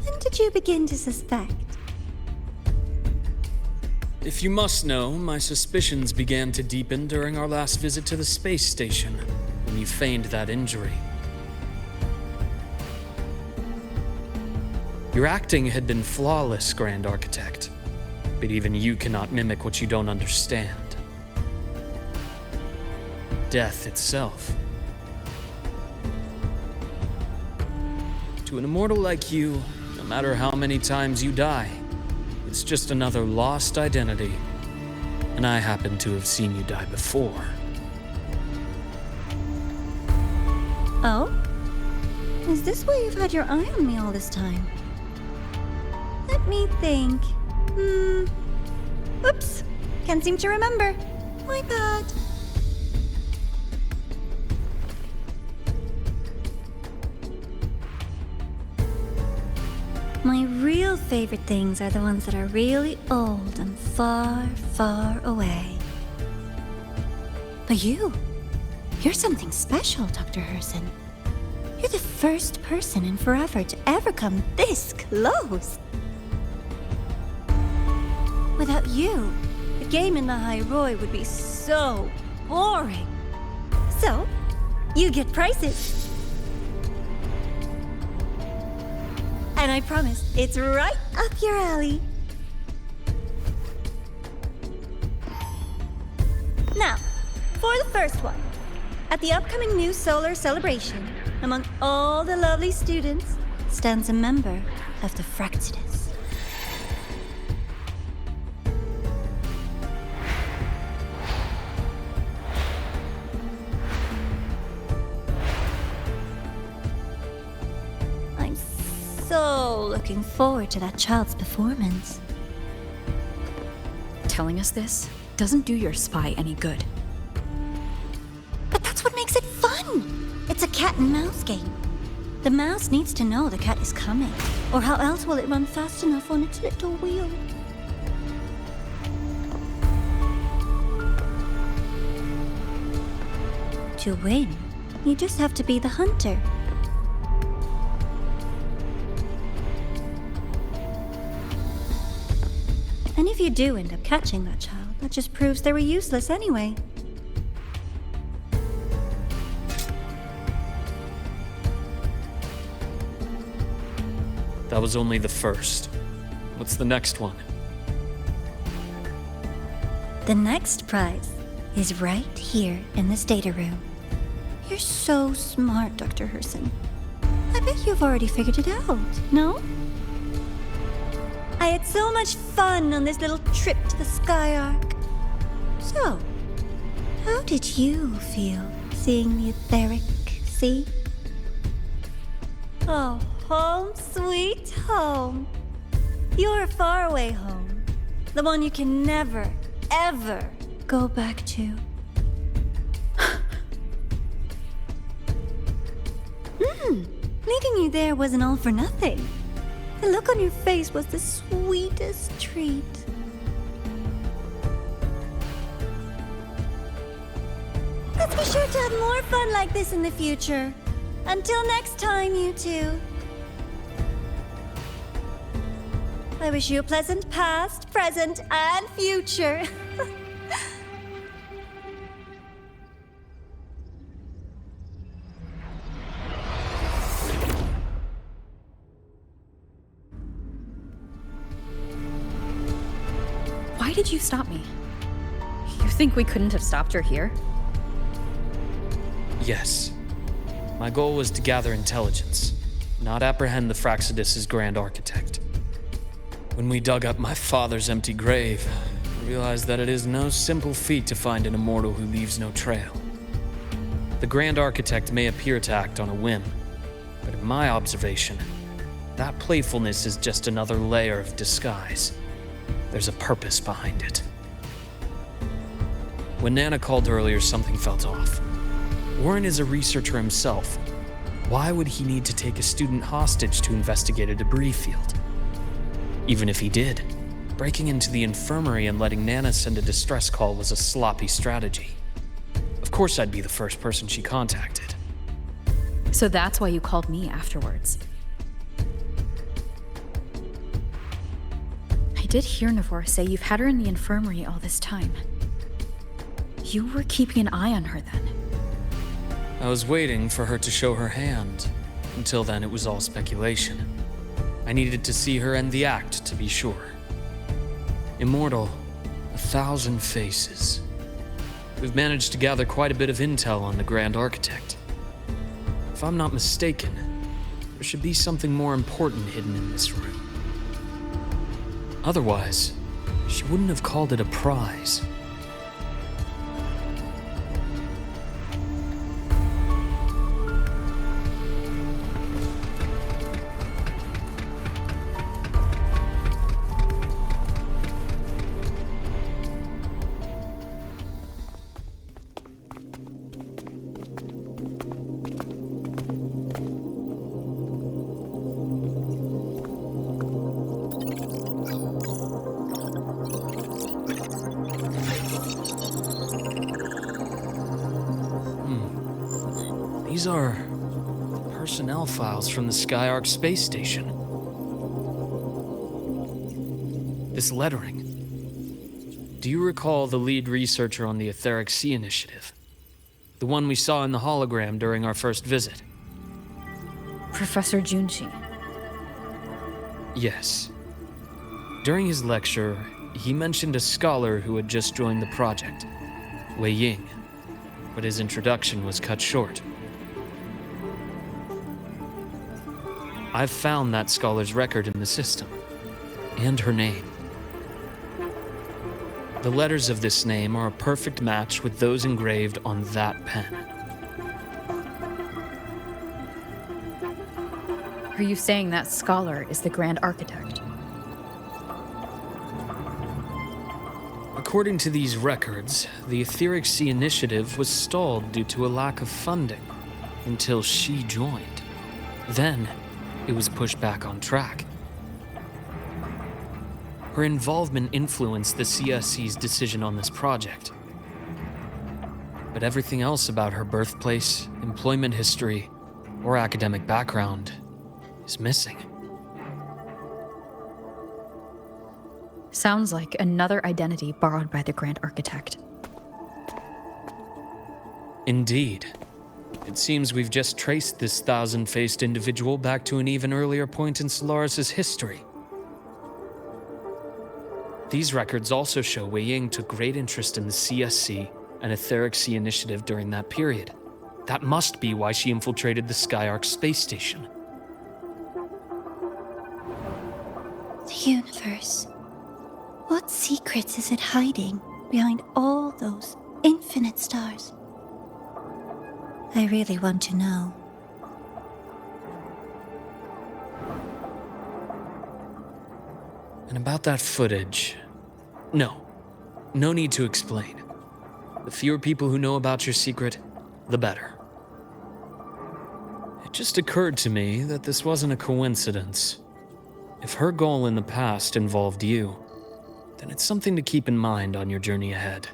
S3: When did you begin to suspect?
S4: If you must know, my suspicions began to deepen during our last visit to the space station, when you feigned that injury. Your acting had been flawless, Grand Architect, but even you cannot mimic what you don't understand. Death itself. To an immortal like you, no matter how many times you die, it's just another lost identity. And I happen to have seen you die before.
S3: Oh? Is this why you've had your eye on me all this time? Let me think. Oops. Can't seem to remember. My bad. My real favorite things are the ones that are really old and far, far away. But you're something special, Dr. Herson. You're the first person in forever to ever come this close. Without you, the game in Lahairoi would be so boring. So, you get prizes. And I promise, it's right up your alley. Now, for the first one. At the upcoming new solar celebration, among all the lovely students, stands a member of the Fractidus. I'm so looking forward to that child's performance.
S2: Telling us this doesn't do your spy any good.
S3: But that's what makes it fun! It's a cat and mouse game. The mouse needs to know the cat is coming, or how else will it run fast enough on its little wheel? To win, you just have to be the hunter. And if you do end up catching that child, that just proves they were useless anyway.
S4: That was only the first. What's the next one?
S3: The next prize is right here in this data room. You're so smart, Dr. Herson. I bet you've already figured it out, no? I had so much fun on this little trip to the Sky Arc. So, how did you feel seeing the etheric sea? Oh, home sweet home. Your faraway home. The one you can never, ever go back to. Leaving you there wasn't all for nothing. The look on your face was the sweetest treat. Let's be sure to have more fun like this in the future. Until next time, you two. I wish you a pleasant past, present, and future.
S2: Why did you stop me? You think we couldn't have stopped her here?
S4: Yes. My goal was to gather intelligence, not apprehend the Fraxidus' grand architect. When we dug up my father's empty grave, I realized that it is no simple feat to find an immortal who leaves no trail. The grand architect may appear to act on a whim, but in my observation, that playfulness is just another layer of disguise. There's a purpose behind it. When Nana called earlier, something felt off. Warren is a researcher himself. Why would he need to take a student hostage to investigate a debris field? Even if he did, breaking into the infirmary and letting Nana send a distress call was a sloppy strategy. Of course I'd be the first person she contacted.
S2: So that's why you called me afterwards. I did hear Navor say you've had her in the infirmary all this time. You were keeping an eye on her then.
S4: I was waiting for her to show her hand. Until then, it was all speculation. I needed to see her end the act to be sure. Immortal, 1,000 faces. We've managed to gather quite a bit of intel on the Grand Architect. If I'm not mistaken, there should be something more important hidden in this room. Otherwise, she wouldn't have called it a prize. These are personnel files from the Skyark space station. This lettering. Do you recall the lead researcher on the Etheric Sea Initiative? The one we saw in the hologram during our first visit?
S2: Professor Junshi.
S4: Yes. During his lecture, he mentioned a scholar who had just joined the project, Wei Ying, but his introduction was cut short. I've found that scholar's record in the system, and her name. The letters of this name are a perfect match with those engraved on that pen.
S2: Are you saying that scholar is the Grand Architect?
S4: According to these records, the Etheric Sea Initiative was stalled due to a lack of funding until she joined. Then, it was pushed back on track. Her involvement influenced the CSC's decision on this project. But everything else about her birthplace, employment history, or academic background is missing.
S2: Sounds like another identity borrowed by the Grand Architect.
S4: Indeed. It seems we've just traced this 1,000-faced individual back to an even earlier point in Solaris' history. These records also show Wei Ying took great interest in the CSC and Etheric Sea Initiative during that period. That must be why she infiltrated the Skyark space station.
S3: The universe. What secrets is it hiding behind all those infinite stars? I really want to know.
S4: And about that footage, no need to explain. The fewer people who know about your secret, the better. It just occurred to me that this wasn't a coincidence. If her goal in the past involved you, then it's something to keep in mind on your journey ahead.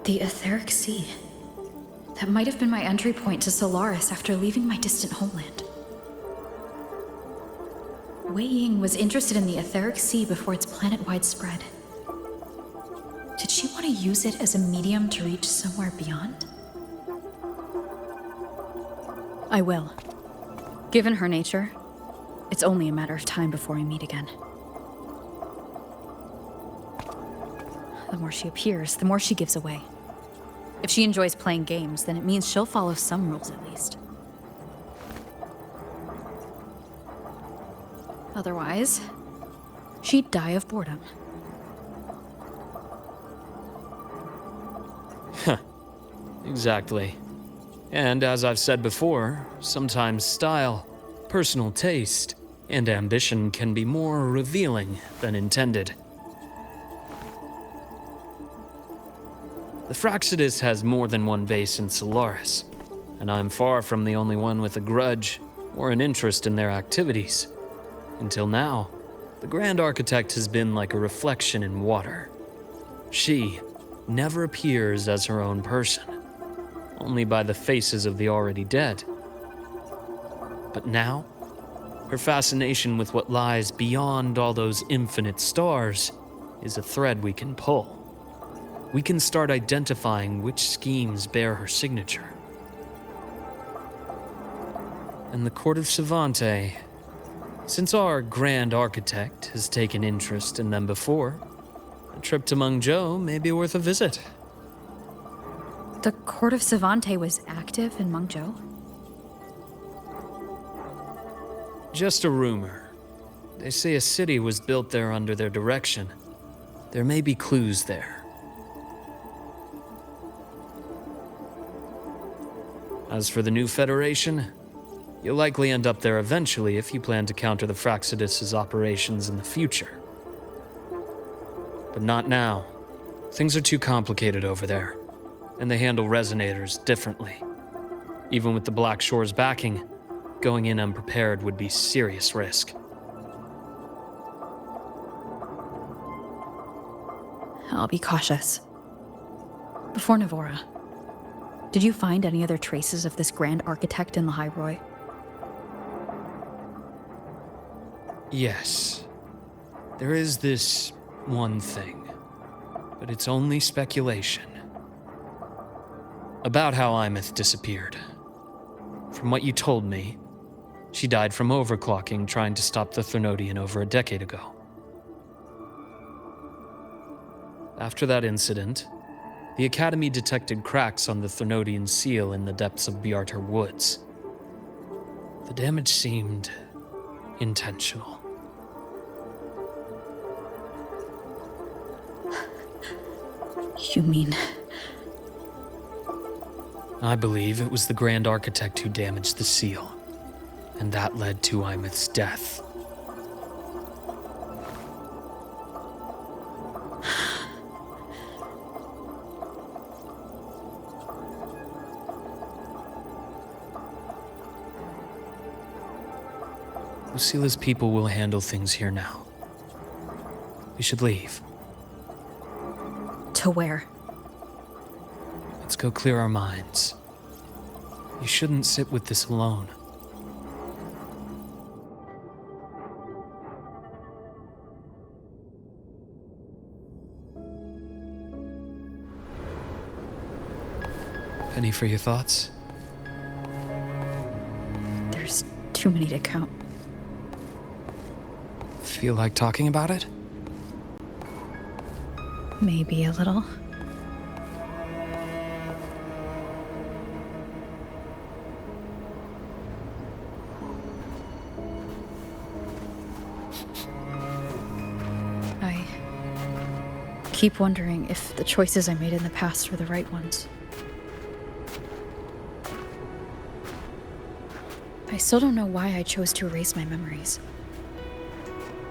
S2: The Etheric Sea. That might have been my entry point to Solaris after leaving my distant homeland. Wei Ying was interested in the Etheric Sea before its planet-wide spread. Did she want to use it as a medium to reach somewhere beyond? I will. Given her nature, it's only a matter of time before we meet again. The more she appears, the more she gives away. If she enjoys playing games, then it means she'll follow some rules at least. Otherwise, she'd die of boredom.
S4: Exactly. And as I've said before, sometimes style, personal taste, and ambition can be more revealing than intended. The Frostlands has more than one base in Solaris, and I'm far from the only one with a grudge or an interest in their activities. Until now, the Grand Architect has been like a reflection in water. She never appears as her own person, only by the faces of the already dead. But now, her fascination with what lies beyond all those infinite stars is a thread we can pull. We can start identifying which schemes bear her signature. And the Court of Savante, since our Grand Architect has taken interest in them before, a trip to Mengzhou may be worth a visit.
S2: The Court of Savante was active in Mengzhou?
S4: Just a rumor. They say a city was built there under their direction. There may be clues there. As for the new Federation, you'll likely end up there eventually if you plan to counter the Frostlands' operations in the future. But not now. Things are too complicated over there, and they handle resonators differently. Even with the Black Shore's backing, going in unprepared would be serious risk.
S2: I'll be cautious. Before Navora, did you find any other traces of this Grand Architect in the High Roy?
S4: Yes. There is this one thing, but it's only speculation. About how Imeth disappeared. From what you told me, she died from overclocking trying to stop the Threnodian over a decade ago. After that incident, the Academy detected cracks on the Threnodian seal in the depths of Biarter Woods. The damage seemed intentional.
S2: You mean...
S4: I believe it was the Grand Architect who damaged the seal, and that led to Imeth's death. Lucila's people will handle things here now. We should leave.
S2: To where?
S4: Let's go clear our minds. You shouldn't sit with this alone. Penny for your thoughts?
S2: There's too many to count.
S4: Feel like talking about it?
S2: Maybe a little. I keep wondering if the choices I made in the past were the right ones. I still don't know why I chose to erase my memories.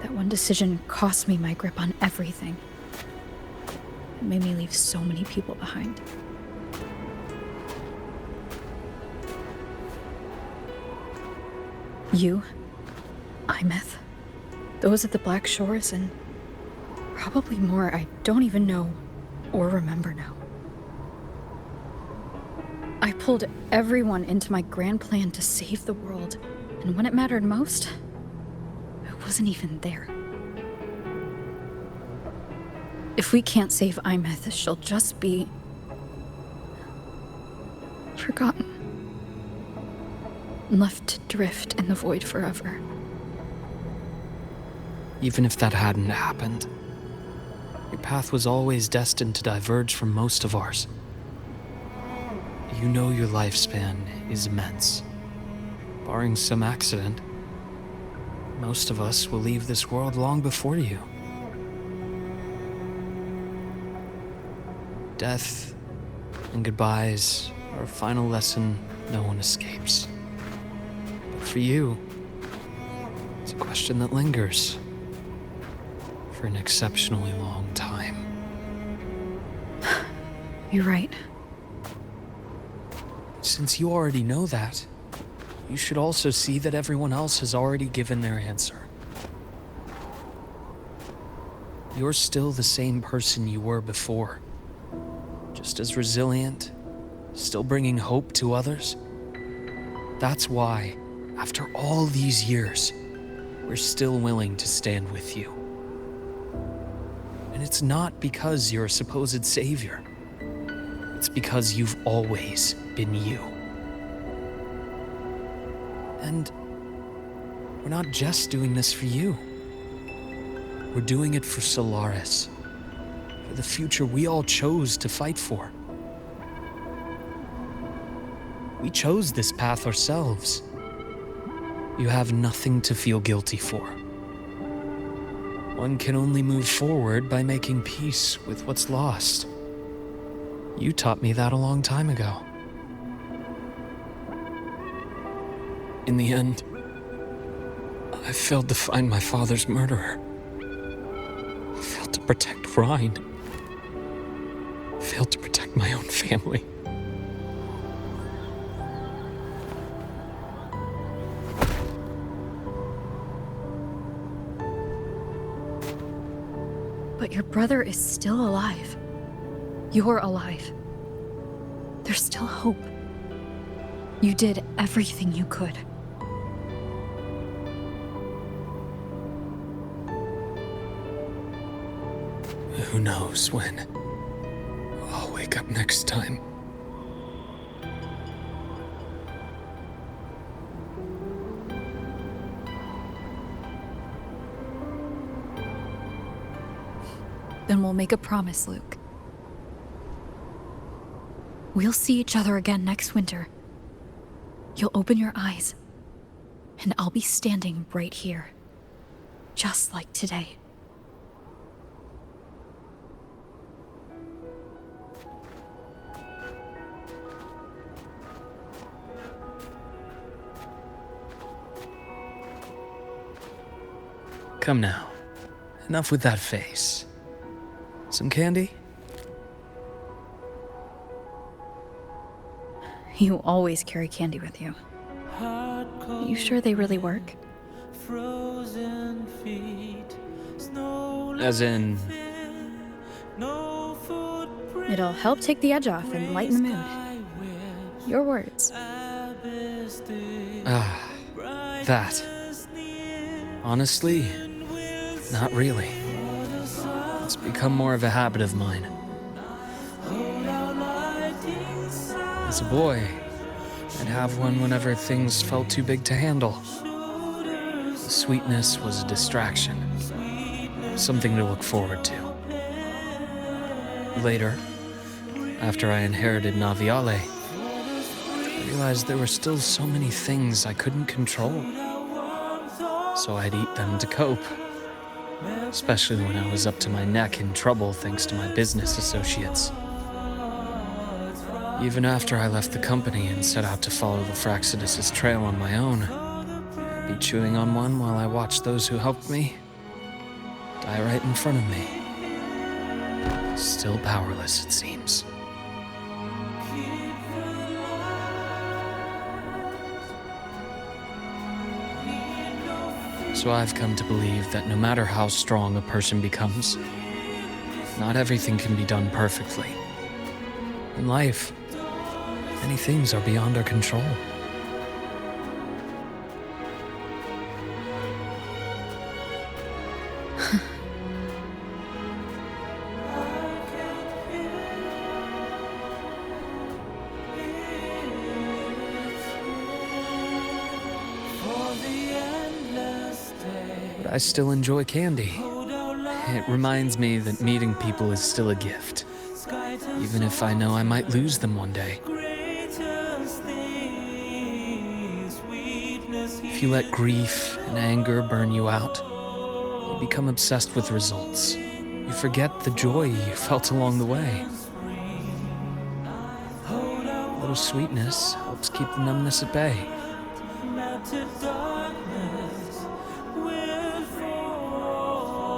S2: That one decision cost me my grip on everything. It made me leave so many people behind. You, Imeth, those at the Black Shores, and probably more I don't even know or remember now. I pulled everyone into my grand plan to save the world, and when it mattered most, I wasn't even there. If we can't save Imeth, she'll just be forgotten. Left to drift in the void forever.
S4: Even if that hadn't happened, your path was always destined to diverge from most of ours. You know your lifespan is immense. Barring some accident, most of us will leave this world long before you. Death and goodbyes are a final lesson no one escapes. But for you, it's a question that lingers for an exceptionally long time.
S2: You're right.
S4: Since you already know that, you should also see that everyone else has already given their answer. You're still the same person you were before. Just as resilient, still bringing hope to others. That's why, after all these years, we're still willing to stand with you. And it's not because you're a supposed savior. It's because you've always been you. And we're not just doing this for you. We're doing it for Solaris. For the future we all chose to fight for. We chose this path ourselves. You have nothing to feel guilty for. One can only move forward by making peace with what's lost. You taught me that a long time ago. In the end, I failed to find my father's murderer. I failed to protect Rhine. I failed to protect my own family.
S2: But your brother is still alive. You're alive. There's still hope. You did everything you could.
S4: Who knows when I'll wake up next time.
S2: Then we'll make a promise, Luke. We'll see each other again next winter. You'll open your eyes, and I'll be standing right here, just like today.
S4: Come now. Enough with that face. Some candy?
S2: You always carry candy with you. You sure they really work?
S4: As in...
S2: It'll help take the edge off and lighten the mood. Your words.
S4: That. Honestly, not really. It's become more of a habit of mine. As a boy, I'd have one whenever things felt too big to handle. The sweetness was a distraction, something to look forward to. Later, after I inherited Naviale, I realized there were still so many things I couldn't control. So I'd eat them to cope, especially when I was up to my neck in trouble thanks to my business associates. Even after I left the company and set out to follow the Fraxidus' trail on my own, be chewing on one while I watch those who helped me die right in front of me. Still powerless, it seems. So I've come to believe that no matter how strong a person becomes, not everything can be done perfectly. In life, many things are beyond our control. But I still enjoy candy. It reminds me that meeting people is still a gift, even if I know I might lose them one day. If you let grief and anger burn you out, you become obsessed with results. You forget the joy you felt along the way. A little sweetness helps keep the numbness at bay.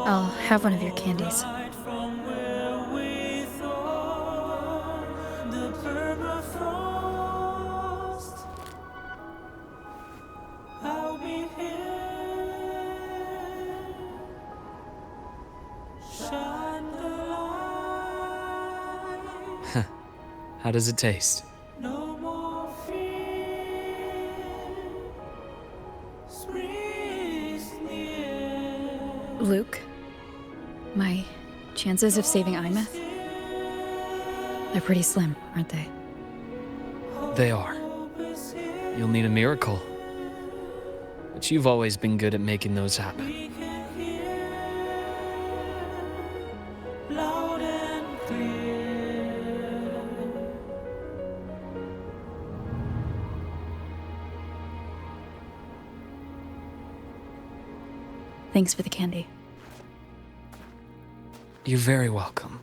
S2: I'll have one of your candies.
S4: How does it taste?
S2: Luke, my chances of saving Imeth? They're pretty slim, aren't they?
S4: They are. You'll need a miracle. But you've always been good at making those happen.
S2: Thanks for the candy.
S4: You're very welcome.